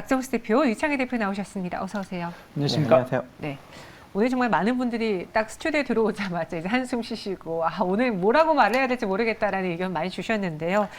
박정수 대표, 유창희 대표 나오셨습니다. 어서 오세요. 안녕하십니까? 네, 안녕하세요. 네. 오늘 정말 많은 분들이 딱 스튜디오에 들어오자마자 이제 한숨 쉬시고 오늘 뭐라고 말해야 될지 모르겠다라는 의견 많이 주셨는데요.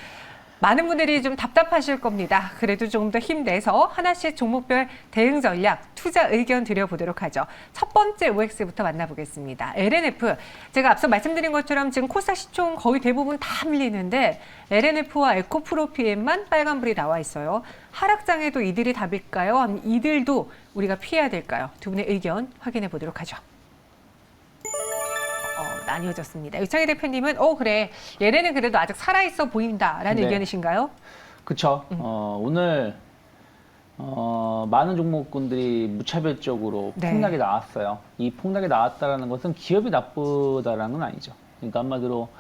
많은 분들이 좀 답답하실 겁니다. 그래도 조금 더 힘내서 하나씩 종목별 대응 전략, 투자 의견 드려보도록 하죠. 첫 번째 OX부터 만나보겠습니다. LNF, 제가 앞서 말씀드린 것처럼 지금 코스닥 시총 거의 대부분 다 밀리는데 LNF와 에코프로피엠만 빨간불이 나와 있어요. 하락장에도 이들이 답일까요? 아니면 이들도 우리가 피해야 될까요? 두 분의 의견 확인해 보도록 하죠. 나뉘어졌습니다. 유창희 대표님은 그래, 얘네는 그래도 아직 살아있어 보인다라는 네. 의견이신가요? 그쵸. 오늘 많은 종목군들이 무차별적으로 네. 폭락이 나왔어요. 이 폭락이 나왔다는 것은 기업이 나쁘다라는 건 아니죠. 그러니까 한마디로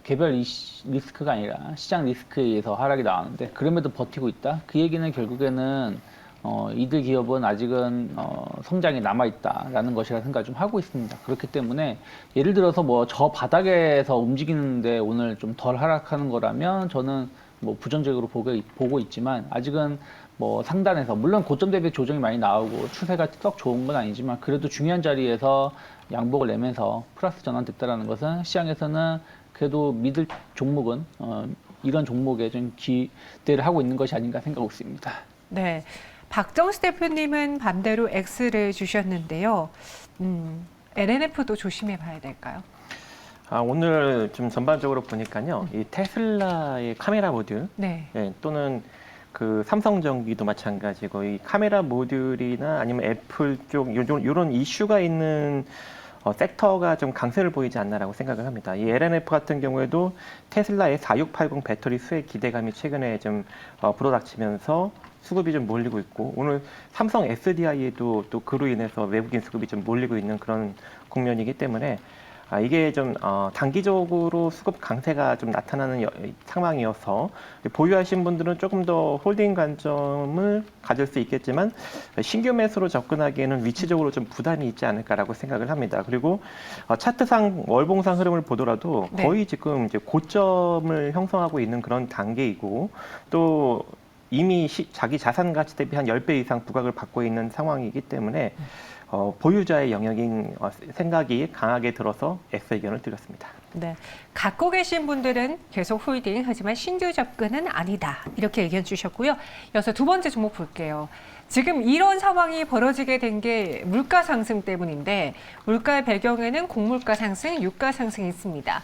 개별 리스크가 아니라 시장 리스크에 의해서 하락이 나왔는데 그럼에도 버티고 있다. 그 얘기는 결국에는 이들 기업은 아직은 성장이 남아있다라는 것이라 생각을 좀 하고 있습니다. 그렇기 때문에 예를 들어서 뭐 저 바닥에서 움직이는데 오늘 좀 덜 하락하는 거라면 저는 뭐 부정적으로 보고 있지만 아직은 뭐 상단에서 물론 고점 대비 조정이 많이 나오고 추세가 썩 좋은 건 아니지만 그래도 중요한 자리에서 양복을 내면서 플러스 전환됐다라는 것은 시장에서는 그래도 믿을 종목은 이런 종목에 좀 기대를 하고 있는 것이 아닌가 생각하고 있습니다. 네. 박정수 대표님은 반대로 X를 주셨는데요. LNF도 조심해 봐야 될까요? 오늘 좀 전반적으로 보니까요, 이 테슬라의 카메라 모듈, 네. 또는 그 삼성전기도 마찬가지고 이 카메라 모듈이나 아니면 애플 쪽 이런 이슈가 있는 섹터가 좀 강세를 보이지 않나라고 생각을 합니다. 이 LNF 같은 경우에도 테슬라의 4680 배터리 수혜 기대감이 최근에 좀 불어닥치면서 수급이 좀 몰리고 있고 오늘 삼성 SDI에도 또 그로 인해서 외국인 수급이 좀 몰리고 있는 그런 국면이기 때문에 이게 좀 단기적으로 수급 강세가 좀 나타나는 상황이어서 보유하신 분들은 조금 더 홀딩 관점을 가질 수 있겠지만 신규 매수로 접근하기에는 위치적으로 좀 부담이 있지 않을까라고 생각을 합니다. 그리고 차트상 월봉상 흐름을 보더라도 네. 거의 지금 이제 고점을 형성하고 있는 그런 단계이고 또 이미 자기 자산 가치 대비 한 10배 이상 부각을 받고 있는 상황이기 때문에 보유자의 영역인 생각이 강하게 들어서 X 의견을 드렸습니다. 네. 갖고 계신 분들은 계속 홀딩, 하지만 신규 접근은 아니다. 이렇게 의견 주셨고요. 이어서 두 번째 종목 볼게요. 지금 이런 상황이 벌어지게 된 게 물가 상승 때문인데 물가의 배경에는 곡물가 상승, 유가 상승이 있습니다.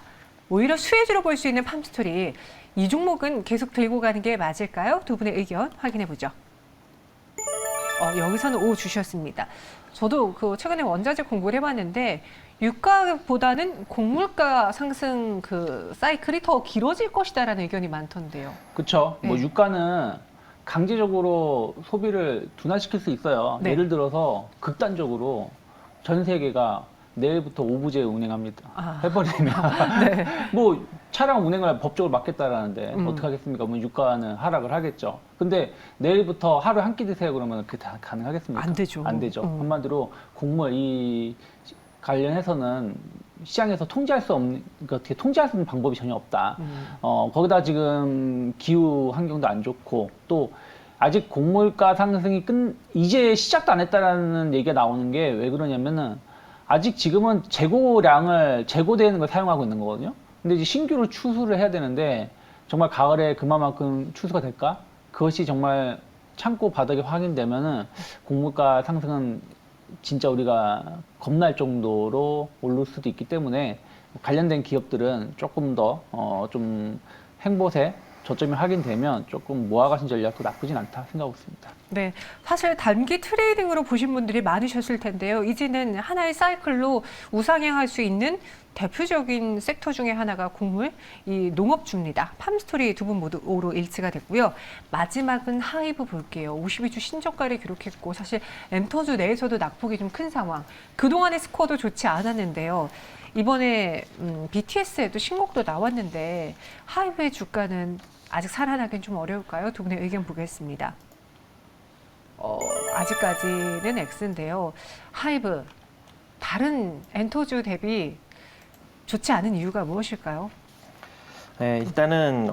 오히려 수혜주로 볼 수 있는 팜스토리, 이 종목은 계속 들고 가는 게 맞을까요? 두 분의 의견 확인해 보죠. 여기서는 O 주셨습니다. 저도 최근에 원자재 공부를 해봤는데 유가보다는 곡물가 상승 사이클이 더 길어질 것이다라는 의견이 많던데요. 그렇죠. 뭐 네. 유가는 강제적으로 소비를 둔화시킬 수 있어요. 네. 예를 들어서 극단적으로 전 세계가 내일부터 오부제 운행합니다. 해버리면 네. 뭐 차량 운행을 법적으로 막겠다라는데 어떻게 하겠습니까? 뭐 유가는 하락을 하겠죠. 근데 내일부터 하루 한 끼 드세요 그러면 그게 다 가능하겠습니까? 안 되죠. 안 되죠. 한마디로 곡물 이 관련해서는 시장에서 통제할 수 없는, 그러니까 어떻게 통제할 수 있는 방법이 전혀 없다. 거기다 지금 기후 환경도 안 좋고 또 아직 곡물가 상승이 이제 시작도 안 했다라는 얘기가 나오는 게 왜 그러냐면은 아직 지금은 재고되는 걸 사용하고 있는 거거든요. 근데 이제 신규로 추수를 해야 되는데 정말 가을에 그만큼 추수가 될까? 그것이 정말 창고 바닥에 확인되면은 곡물가 상승은 진짜 우리가 겁날 정도로 오를 수도 있기 때문에 관련된 기업들은 조금 더 좀 행보세 저점이 확인되면 조금 모아가신 전략도 나쁘진 않다 생각하고 있습니다. 네, 사실 단기 트레이딩으로 보신 분들이 많으셨을 텐데요. 이제는 하나의 사이클로 우상향할 수 있는 대표적인 섹터 중에 하나가 곡물, 이 농업주입니다. 팜스토리 두 분 모두 O로 일치가 됐고요. 마지막은 하이브 볼게요. 52주 신저가를 기록했고 사실 엔터주 내에서도 낙폭이 좀 큰 상황. 그동안의 스코어도 좋지 않았는데요. 이번에 BTS에도 신곡도 나왔는데 하이브의 주가는 아직 살아나긴 좀 어려울까요? 두 분의 의견 보겠습니다. 아직까지는 X인데요. 하이브, 다른 엔터주 대비 좋지 않은 이유가 무엇일까요? 네, 일단은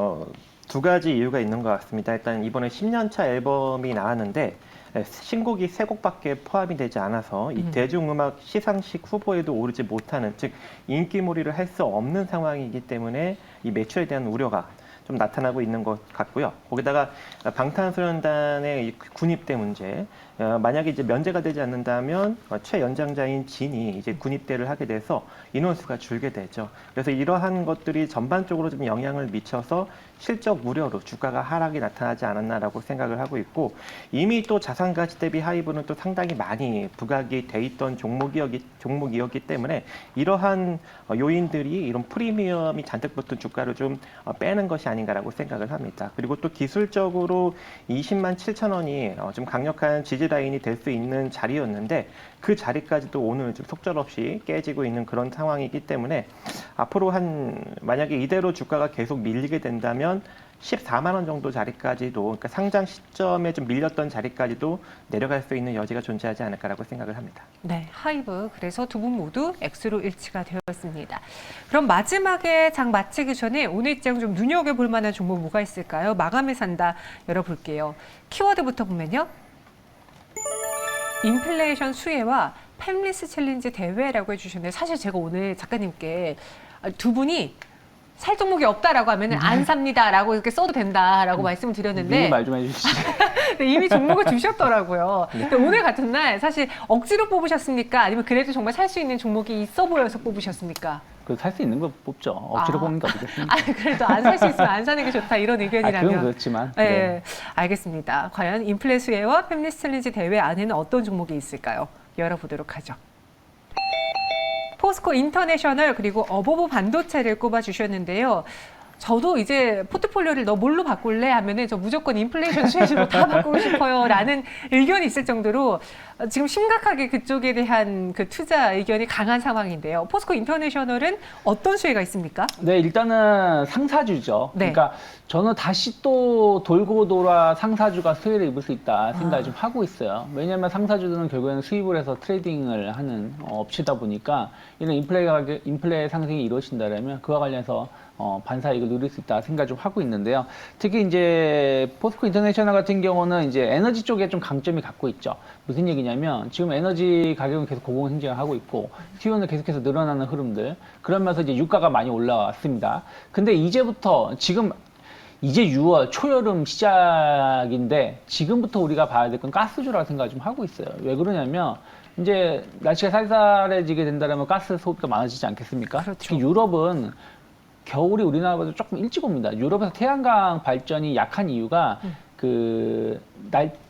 두 가지 이유가 있는 것 같습니다. 일단 이번에 10년차 앨범이 나왔는데 신곡이 3곡밖에 포함이 되지 않아서 이 대중음악 시상식 후보에도 오르지 못하는, 즉 인기몰이를 할 수 없는 상황이기 때문에 이 매출에 대한 우려가 좀 나타나고 있는 것 같고요. 거기다가 방탄소년단의 이 군입대 문제, 만약에 이제 면제가 되지 않는다면 최연장자인 진이 이제 군입대를 하게 돼서 인원수가 줄게 되죠. 그래서 이러한 것들이 전반적으로 좀 영향을 미쳐서 실적 우려로 주가가 하락이 나타나지 않았나라고 생각을 하고 있고, 이미 또 자산 가치 대비 하이브는 또 상당히 많이 부각이 돼 있던 종목이었기 때문에 이러한 요인들이 이런 프리미엄이 잔뜩 붙은 주가를 좀 빼는 것이 아닌가라고 생각을 합니다. 그리고 또 기술적으로 20만 7천 원이 좀 강력한 지지 라인이 될 수 있는 자리였는데 그 자리까지도 오늘 좀 속절없이 깨지고 있는 그런 상황이기 때문에 앞으로 만약에 이대로 주가가 계속 밀리게 된다면 14만 원 정도 자리까지도, 그러니까 상장 시점에 좀 밀렸던 자리까지도 내려갈 수 있는 여지가 존재하지 않을까라고 생각을 합니다. 네, 하이브. 그래서 두 분 모두 X로 일치가 되었습니다. 그럼 마지막에 장 마치기 전에 오늘 입장 좀 눈여겨볼 만한 종목 뭐가 있을까요? 마감에 산다 열어볼게요. 키워드부터 보면요. 인플레이션 수혜와 팹리스 챌린지 대회라고 해주셨는데, 사실 제가 오늘 작가님께 두 분이 살 종목이 없다라고 하면 안 삽니다라고 이렇게 써도 된다라고 말씀을 드렸는데 미리 말 좀 해주시죠. 네, 이미 종목을 주셨더라고요. 근데 오늘 같은 날 사실 억지로 뽑으셨습니까? 아니면 그래도 정말 살 수 있는 종목이 있어 보여서 뽑으셨습니까? 그 살 수 있는 거 뽑죠. 억지로 뽑는 게 어디겠습니까? 아, 그래도 안 살 수 있으면 안 사는 게 좋다 이런 의견이라면. 그건 그렇지만. 네, 네. 알겠습니다. 과연 인플레 수혜와 팹리스 챌린지 대회 안에는 어떤 종목이 있을까요? 열어보도록 하죠. 포스코 인터내셔널 그리고 어보브 반도체를 꼽아주셨는데요. 저도 이제 포트폴리오를 너 뭘로 바꿀래 하면은 저 무조건 인플레이션 수혜주로 다 바꾸고 싶어요 라는 의견이 있을 정도로 지금 심각하게 그쪽에 대한 그 투자 의견이 강한 상황인데요. 포스코 인터내셔널은 어떤 수혜가 있습니까? 네, 일단은 상사주죠. 네. 그러니까 저는 다시 또 돌고 돌아 상사주가 수혜를 입을 수 있다 생각을 좀 하고 있어요. 왜냐하면 상사주들은 결국에는 수입을 해서 트레이딩을 하는 업체다 보니까 이런 인플레 상승이 이루어진다면 그와 관련해서 반사이익을 누릴 수 있다 생각을 좀 하고 있는데요. 특히 이제 포스코 인터내셔널 같은 경우는 이제 에너지 쪽에 좀 강점이 갖고 있죠. 무슨 얘기냐면 지금 에너지 가격은 계속 고공행진을 하고 있고 수요는 계속해서 늘어나는 흐름들, 그러면서 이제 유가가 많이 올라왔습니다. 근데 이제부터 이제 6월 초여름 시작인데 지금부터 우리가 봐야 될 건 가스주라고 생각을 좀 하고 있어요. 왜 그러냐면 이제 날씨가 쌀쌀해지게 된다면 가스 소비가 많아지지 않겠습니까? 그렇죠. 특히 유럽은 겨울이 우리나라보다 조금 일찍 옵니다. 유럽에서 태양광 발전이 약한 이유가 그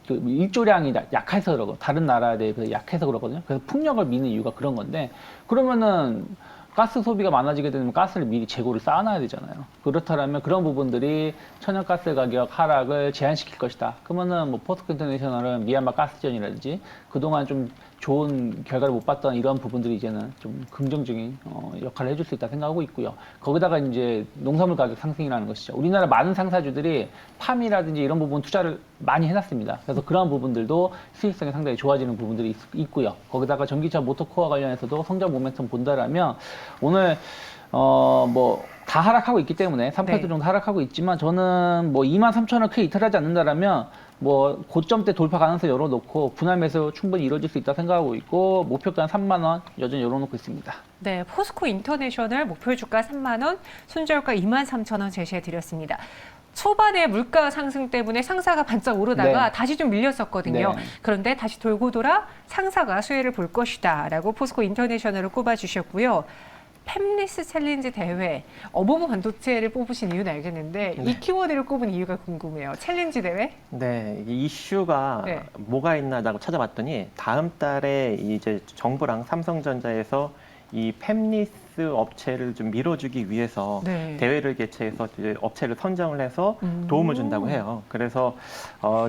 일조량이 약해서 그러고 다른 나라에 비해서 약해서 그러거든요. 그래서 풍력을 미는 이유가 그런 건데, 그러면은 가스 소비가 많아지게 되면 가스를 미리 재고를 쌓아놔야 되잖아요. 그렇다면 그런 부분들이 천연가스 가격 하락을 제한시킬 것이다. 그러면은 뭐 포스코 인터내셔널은 미얀마 가스전이라든지 그동안 좀 좋은 결과를 못 봤던 이런 부분들이 이제는 좀 긍정적인 역할을 해줄 수 있다 생각하고 있고요. 거기다가 이제 농산물 가격 상승이라는 것이죠. 우리나라 많은 상사주들이 팜이라든지 이런 부분 투자를 많이 해놨습니다. 그래서 그런 부분들도 수익성이 상당히 좋아지는 부분들이 있고요. 거기다가 전기차 모터코어 관련해서도 성장 모멘텀 본다라면 오늘 뭐 다 하락하고 있기 때문에 3% 네. 정도 하락하고 있지만 저는 뭐 23,000원 크게 이탈하지 않는다라면 뭐 고점대 돌파 가능성 열어놓고 분할 매수 충분히 이루어질 수 있다 생각하고 있고 목표가 3만 원 여전히 열어놓고 있습니다. 네, 포스코 인터내셔널 목표 주가 3만 원, 순저가 23,000원 제시해 드렸습니다. 초반에 물가 상승 때문에 상사가 반짝 오르다가 네. 다시 좀 밀렸었거든요. 네. 그런데 다시 돌고 돌아 상사가 수혜를 볼 것이다 라고 포스코 인터내셔널을 꼽아주셨고요. 팹리스 챌린지 대회, 어보브 반도체를 뽑으신 이유는 알겠는데 이 키워드를 꼽은 이유가 궁금해요. 챌린지 대회? 네, 이 이슈가 네. 뭐가 있나라고 찾아봤더니 다음 달에 이제 정부랑 삼성전자에서 이 팹리스 업체를 좀 밀어주기 위해서 네. 대회를 개최해서 이제 업체를 선정을 해서 도움을 준다고 해요. 그래서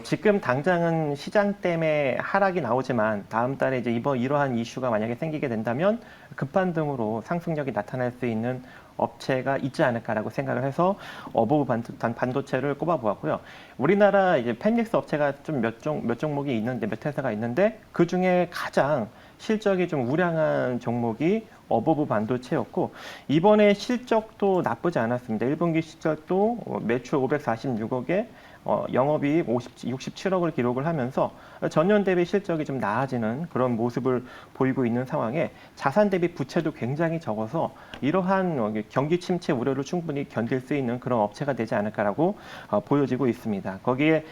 지금 당장은 시장 때문에 하락이 나오지만 다음 달에 이제 이러한 이슈가 만약에 생기게 된다면 급반등으로 상승력이 나타날 수 있는 업체가 있지 않을까라고 생각을 해서 어보브 반도체를 꼽아보았고요. 우리나라 이제 팹리스 업체가 좀 몇 종목이 있는데 몇 회사가 있는데 그 중에 가장 실적이 좀 우량한 종목이 어버브 반도체였고 이번에 실적도 나쁘지 않았습니다. 1분기 실적도 매출 546억에 영업이익 67억을 기록을 하면서 전년 대비 실적이 좀 나아지는 그런 모습을 보이고 있는 상황에 자산 대비 부채도 굉장히 적어서 이러한 경기 침체 우려를 충분히 견딜 수 있는 그런 업체가 되지 않을까라고 보여지고 있습니다. 거기에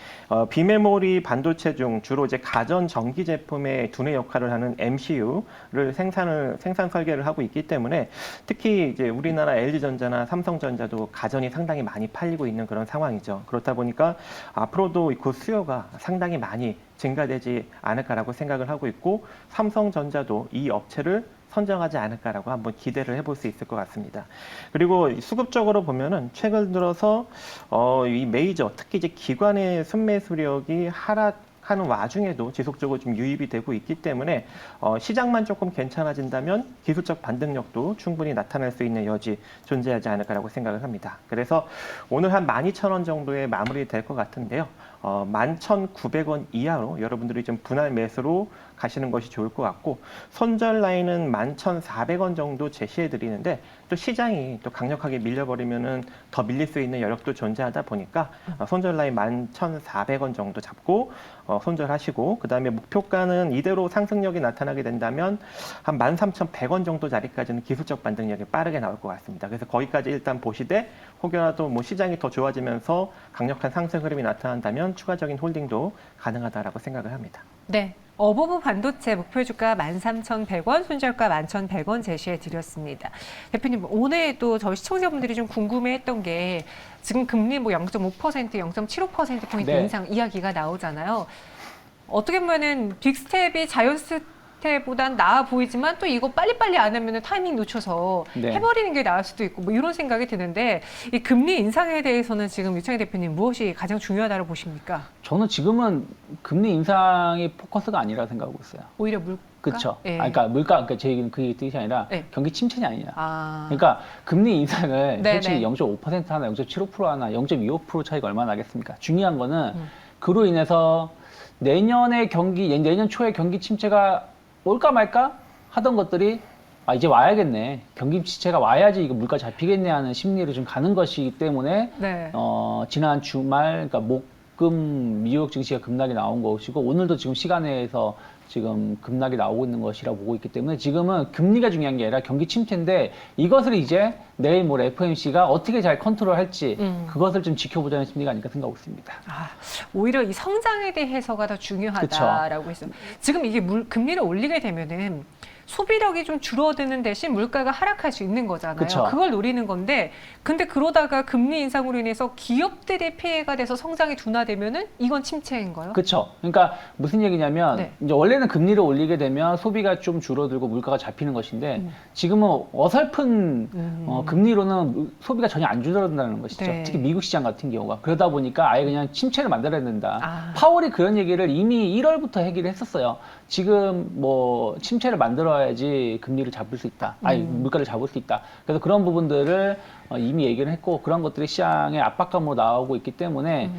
비메모리 반도체 중 주로 이제 가전 전기 제품의 두뇌 역할을 하는 MCU를 생산 설계를 하고 있기 때문에 특히 이제 우리나라 LG전자나 삼성전자도 가전이 상당히 많이 팔리고 있는 그런 상황이죠. 그렇다 보니까 앞으로도 그 수요가 상당히 많이 증가되지 않을까라고 생각을 하고 있고 삼성전자도 이 업체를 선정하지 않을까라고 한번 기대를 해볼 수 있을 것 같습니다. 그리고 수급적으로 보면은 최근 들어서 이 메이저 특히 이제 기관의 순매수력이 하락하는 와중에도 지속적으로 좀 유입이 되고 있기 때문에 시장만 조금 괜찮아진다면 기술적 반등력도 충분히 나타날 수 있는 여지 존재하지 않을까라고 생각을 합니다. 그래서 오늘 한 12,000원 정도에 마무리될 것 같은데요. 11,900원 이하로 여러분들이 좀 분할 매수로 가시는 것이 좋을 것 같고 손절 라인은 11,400원 정도 제시해 드리는데 또 시장이 또 강력하게 밀려버리면은 더 밀릴 수 있는 여력도 존재하다 보니까 손절 라인 11,400원 정도 잡고 손절하시고 그다음에 목표가는 이대로 상승력이 나타나게 된다면 한 13,100원 정도 자리까지는 기술적 반등력이 빠르게 나올 것 같습니다. 그래서 거기까지 일단 보시되 혹여라도 뭐 시장이 더 좋아지면서 강력한 상승 흐름이 나타난다면 추가적인 홀딩도 가능하다라고 생각을 합니다. 네. 어버브 반도체 목표 주가 13,100원, 손절가 11,100원 제시해 드렸습니다. 대표님, 오늘 또 저희 시청자분들이 좀 궁금해했던 게 지금 금리 뭐 0.5%, 0.75%포인트 네. 인상 이야기가 나오잖아요. 어떻게 보면은 빅스텝이 자연 스텝보단 나아 보이지만 또 이거 빨리빨리 안 하면 타이밍 놓쳐서 네. 해버리는 게 나을 수도 있고 뭐 이런 생각이 드는데 이 금리 인상에 대해서는 지금 유창희 대표님 무엇이 가장 중요하다고 보십니까? 저는 지금은 금리 인상이 포커스가 아니라 생각하고 있어요. 오히려 물가? 그렇죠. 예. 그러니까 물가, 그러니까 제 얘기는 그 뜻이 아니라 네. 경기 침체냐 아니냐. 아. 그러니까 금리 인상을 네네. 솔직히 0.5% 하나, 0.75% 하나, 0.25% 차이가 얼마나 나겠습니까? 중요한 거는 그로 인해서 내년 초에 경기 침체가 올까 말까 하던 것들이 이제 와야겠네. 경기 침체가 와야지 이거 물가 잡히겠네 하는 심리로 좀 가는 것이기 때문에 네. 지난 주말 그러니까 목금 미국 증시가 급락이 나온 것이고 오늘도 지금 시간에서 지금 급락이 나오고 있는 것이라고 보고 있기 때문에 지금은 금리가 중요한 게 아니라 경기 침체인데 이것을 이제 내일 모레 FOMC가 어떻게 잘 컨트롤할지 그것을 좀 지켜보자는 심리가 아닐까 생각하고 있습니다. 오히려 이 성장에 대해서가 더 중요하다라고 했어요. 지금 이게 금리를 올리게 되면은 소비력이 좀 줄어드는 대신 물가가 하락할 수 있는 거잖아요. 그쵸. 그걸 노리는 건데, 근데 그러다가 금리 인상으로 인해서 기업들의 피해가 돼서 성장이 둔화되면은 이건 침체인가요? 그렇죠. 그러니까 무슨 얘기냐면 네. 이제 원래는 금리를 올리게 되면 소비가 좀 줄어들고 물가가 잡히는 것인데 지금은 어설픈 금리로는 소비가 전혀 안 줄어든다는 것이죠. 네. 특히 미국 시장 같은 경우가 그러다 보니까 아예 그냥 침체를 만들어야 된다. 아. 파월이 그런 얘기를 이미 1월부터 얘기를 했었어요. 지금 뭐 침체를 만들어야지 금리를 잡을 수 있다. 물가를 잡을 수 있다. 그래서 그런 부분들을 이미 얘기를 했고 그런 것들이 시장의 압박감으로 나오고 있기 때문에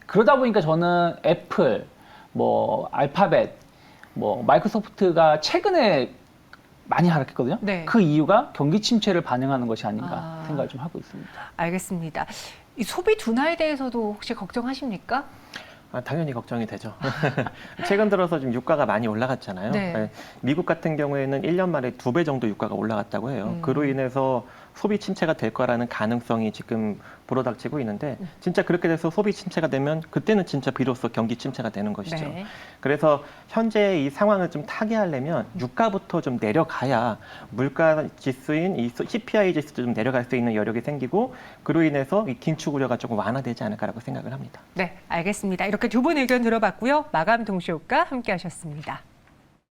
그러다 보니까 저는 애플, 뭐 알파벳, 뭐 마이크로소프트가 최근에 많이 하락했거든요. 네. 그 이유가 경기 침체를 반영하는 것이 아닌가 생각을 좀 하고 있습니다. 알겠습니다. 이 소비 둔화에 대해서도 혹시 걱정하십니까? 당연히 걱정이 되죠. 최근 들어서 지금 유가가 많이 올라갔잖아요. 네. 미국 같은 경우에는 1년 만에 2배 정도 유가가 올라갔다고 해요. 그로 인해서 소비 침체가 될 거라는 가능성이 지금 불어닥치고 있는데 진짜 그렇게 돼서 소비 침체가 되면 그때는 진짜 비로소 경기 침체가 되는 것이죠. 네. 그래서 현재 이 상황을 좀 타개하려면 유가부터 좀 내려가야 물가 지수인 이 CPI 지수도 좀 내려갈 수 있는 여력이 생기고 그로 인해서 이 긴축 우려가 조금 완화되지 않을까라고 생각을 합니다. 네, 알겠습니다. 이렇게 두 분 의견 들어봤고요. 마감 동시효과 함께 하셨습니다.